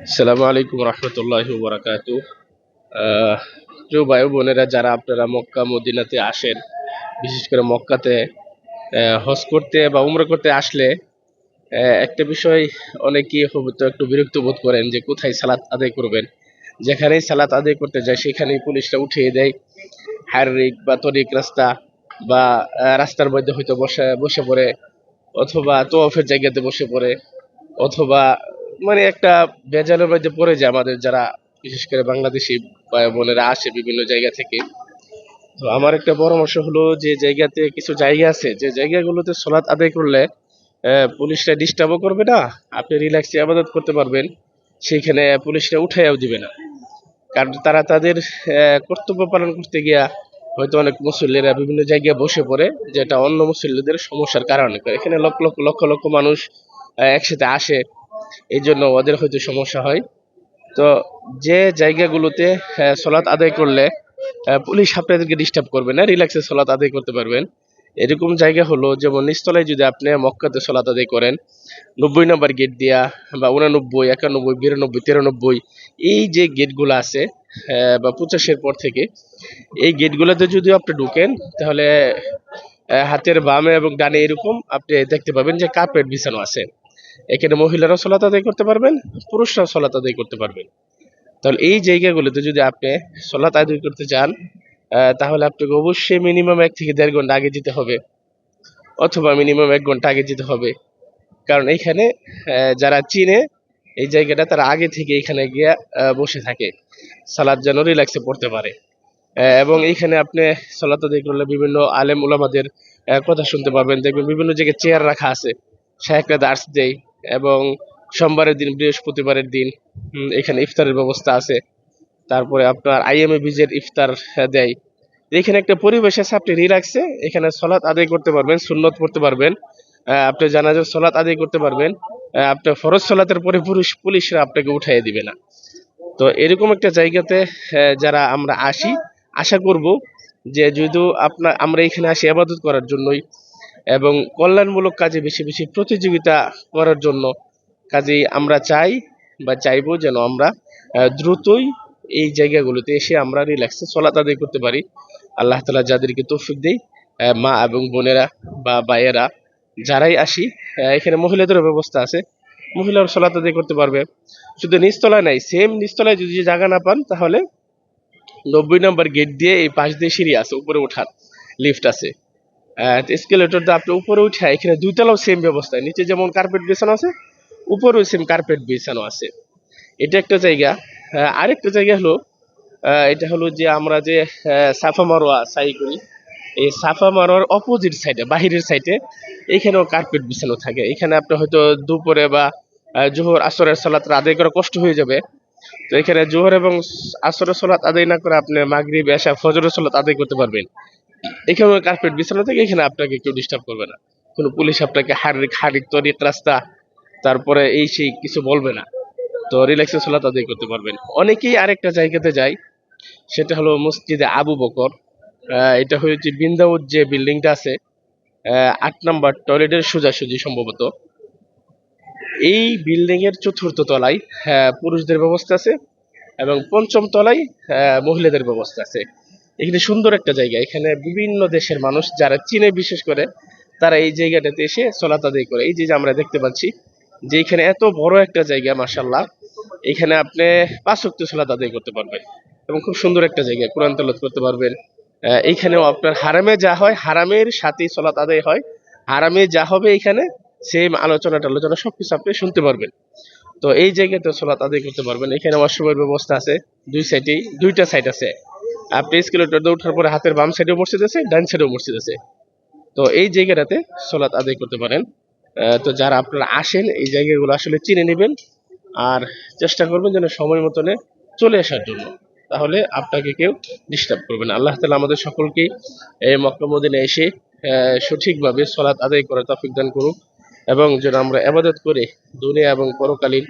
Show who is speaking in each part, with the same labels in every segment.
Speaker 1: আসসালামু আলাইকুম রহমতুল্লাহি ওয়া বারাকাতুহু। আহ, প্রিয় ভাই বোনেরা, যারা আপনারা মক্কা মদিনাতে আসেন, বিশেষ করে মক্কাতে হজ করতে বা উমরা করতে আসলে একটা বিষয় অনেকেই হয়তো একটু বিরক্ত বোধ করেন যে কোথায় সালাত আদায় করবেন। যেখানেই সালাত আদায় করতে যায় সেখানেই পুলিশরা উঠিয়ে দেয়। হাইরিক বা তরিক রাস্তা বা রাস্তার মধ্যে হয়তো বসে বসে পড়ে, অথবা তোয়াফের জায়গাতে বসে পড়ে, অথবা মানে একটা ভেজালের মধ্যে পড়ে যায় আমাদের যারা বিশেষ করে বাংলাদেশি ভাই বোনেরা আসে বিভিন্ন জায়গা থেকে। তো আমার একটা পরামর্শ হলো, যে জায়গাতে কিছু জায়গা আছে যে জায়গাগুলোতে সলাৎ আদায় করলে পুলিশরা ডিস্টার্বও করবে না, আপনি রিল্যাক্সে আবাদত করতে পারবেন, সেইখানে পুলিশরা উঠাইয়াও দিবে না। কারণ তারা তাদের কর্তব্য পালন করতে গিয়া হয়তো অনেক মুসল্লিরা বিভিন্ন জায়গায় বসে পড়ে, যেটা অন্য মুসল্লিদের সমস্যার কারণে করে। এখানে লক্ষ লক্ষ লক্ষ লক্ষ মানুষ একসাথে আসে, এই জন্য ওদের হয়তো সমস্যা হয়। তো যে জায়গাগুলোতে সলাৎ আদায় করলে পুলিশ আপনাদেরকে ডিস্টার্ব করবে না, রিল্যাক্সে সলাৎ আদায় করতে পারবেন, এরকম জায়গা হলো যেমন নিচতলায় যদি আপনি মক্কাতে সলাৎ আদায় করেন, 90 নম্বর গেট দিয়া বা 89, 91, 92, 93, এই যে গেটগুলো আছে বা 85-এর পর থেকে, এই গেটগুলোতে যদি আপনি ঢুকেন, তাহলে হাতের বামে এবং ডানে এরকম আপনি দেখতে পাবেন যে কার্পেট বিছানো আছে। এখানে মহিলারাও সলাত আদায় করতে পারবেন, পুরুষরাও সলাত আদায় করতে পারবেন। তাহলে এই জায়গাগুলোতে যদি আপনি সলাত আদায় করতে চান, তাহলে আপনাকে অবশ্যই মিনিমাম 1 থেকে 1.5 ঘন্টা আগে যেতে হবে, অথবা মিনিমাম 1 ঘন্টা আগে যেতে হবে। কারণ এইখানে যারা চিনে এই জায়গাটা, তারা আগে থেকে এখানে গিয়ে বসে থাকে, সালাদ যেন রিল্যাক্সে পড়তে পারে। এবং এইখানে আপনি সালাত আদায় করলে বিভিন্ন আলেম ওলামাদের কথা শুনতে পারবেন। দেখবেন বিভিন্ন জায়গায় চেয়ার রাখা আছে, শায়েখরা দার্স দেয়। এবং সোমবারের দিন, বৃহস্পতিবারের দিন এখানে ইফতারের ব্যবস্থা আছে। তারপরে আপনার আইএমএ বীজের ইফতার দেয়। এখানে একটা পরিবেশ আছে, আপনি রিল্যাক্সে এখানে সলাৎ আদায় করতে পারবেন, সুন্নত পড়তে পারবেন, আপনি জানাজার সলাৎ আদায় করতে পারবেন। আপনার ফরজ সলাতের পরে পুলিশরা আপনাকে উঠাইয়ে দিবে না। তো এরকম একটা জায়গাতে যারা আমরা আসি, আশা করব যে যদি আমরা এখানে আসি ইবাদত করার জন্যই এবং কল্যাণমূলক কাজে বেশি বেশি প্রতিযোগিতা করার জন্য, কাজেই আমরা চাইবো যেন আমরা দ্রুতই এই জায়গাগুলোতে এসে আমরা রিল্যাক্সে সলাত আদায় করতে পারি। আল্লাহ তাআলা যাদেরকে তৌফিক দেয়, মা এবং বোনেরা বা ভাইয়েরা যারাই আসি, এখানে মহিলাদেরও ব্যবস্থা আছে, মহিলারা সলাত আদায় করতে পারবে। শুধু নিচতলায় নাই, সেম নিচতলায় যদি জায়গা না পান, তাহলে 90 নম্বর গেট দিয়ে এই পাশ দিয়ে সিঁড়ি আছে, উপরে ওঠার লিফট আছে, এসকেলেটর দিয়ে আপনি উপরে উঠে এখানে 2 তলাও সেম ব্যবস্থা, নিচে যেমন কার্পেট বিছানো আছে, উপরেও সেম কার্পেট বিছানো আছে। এটা একটা জায়গা। আরেকটা জায়গা হলো, এটা হলো যে আমরা যে সাফা মারোয়া সাই করি, এই সাফা মারোয়ার অপোজিট সাইডে, বাহিরের সাইডে, এখানেও কার্পেট বিছানো থাকে। এখানে আপনি হয়তো দুপুরে বা জোহর আসরের সালাত আদায় করা কষ্ট হয়ে যাবে। তো এখানে জোহর এবং আসরের সালাত আদায় না করে আপনি মাগরিব, এশা, ফজরের সালাত আদায় করতে পারবেন। এখানে কার্পেট বিছানো থেকে, এখানে আপনাকে কেউ ডিস্টার্ব করবে না, কোনো পুলিশ আপনাকে হারিক হারিক তরিক রাস্তা তারপরে এই সেই কিছু বলবে না। তো রিল্যাক্সে সালাত আদায় করতে পারবেন। অনেকেই আরেকটা জায়গাতে যায়, সেটা হলো মসজিদে আবু বকর। এটা হচ্ছে বৃন্দাউদ যে বিল্ডিংটা আছে, 8 নম্বর টয়লেটের সোজাসুজি সম্ভবত। এই বিল্ডিং এর চতুর্থ তলায় পুরুষদের ব্যবস্থা আছে, এবং পঞ্চম তলায় মহিলাদের ব্যবস্থা আছে। এখানে সুন্দর একটা জায়গা, এখানে বিভিন্ন দেশের মানুষ যারা চীনে বিশেষ করে, তারা এই জায়গাটাতে এসে সালাত আদায় করে। এই যে যে আমরা দেখতে পাচ্ছি যে এখানে এত বড় একটা জায়গা, মাশাআল্লাহ, এখানে আপনি 5 ওয়াক্ত সালাত আদায় করতে পারবেন, এবং খুব সুন্দর একটা জায়গা, কোরআন তেলাওয়াত করতে পারবেন। এইখানেও আপনার হারামে যা হয়, হারামের সাথেই সালাত আদায় হয়, হারামে যা হবে এখানে সেম আলোচনা টালোচনা সবকিছু আপনি শুনতে পারবেন। তো এই জায়গাতে সালাত আদায় করতে পারবেন। এখানে ওয়াশরুমের ব্যবস্থা আছে, দুই সাইডেই, 2টা সাইড আছে। আপনি স্কেলেটর দিয়ে ওঠার পরে হাতের বাম সাইডেও মসজিদ আছে, ডান সাইডেও মসজিদ আছে। তো এই জায়গাটাতে সালাত আদায় করতে পারেন। তো যারা আপনারা আসেন, এই জায়গাগুলো আসলে চিনে নেবেন, আর চেষ্টা করবেন যেন সময় মতনে চলে আসার জন্য, তাহলে আপনাকে কেউ ডিস্টার্ব করবে না। আল্লাহ তাআলা আমাদের সকলকেই এই মক্কা মদিনায় এসে সঠিকভাবে সালাত আদায় করার তৌফিক দান করুক, এবং যেন আমরা ইবাদত করে দুনিয়া এবং পরকালীন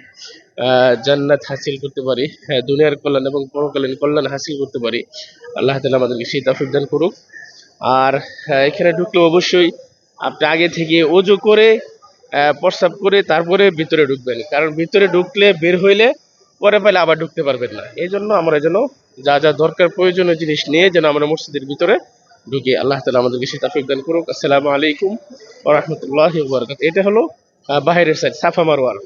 Speaker 1: জান্নাত হাসিল করতে পারি, দুনিয়ার কল্যাণ এবং পরকালীন কল্যাণ হাসিল করতে পারি। আল্লাহ তাআলা আমাদেরকে সেই তৌফিক দান করুক। আর এখানে ঢুকলে অবশ্যই আপনি আগে থেকে ওযু করে প্রস্রাব করে তারপরে ভিতরে ঢুকবেন, কারণ ভিতরে ঢুকলে বের হইলে পরে পাইলে আবার ঢুকতে পারবেন না। এই জন্য আমরা যেন যা যা দরকার প্রয়োজনীয় জিনিস নিয়ে যেন আমরা মসজিদের ভিতরে ঢুকি। আল্লাহ তাআলা আমাদেরকে সেই তৌফিক দান করুক। আসসালামু আলাইকুম ওয়া রাহমাতুল্লাহি ওয়া বারাকাতুহু। এটা হলো বাহিরের সাইড, সাফা মারওয়ার।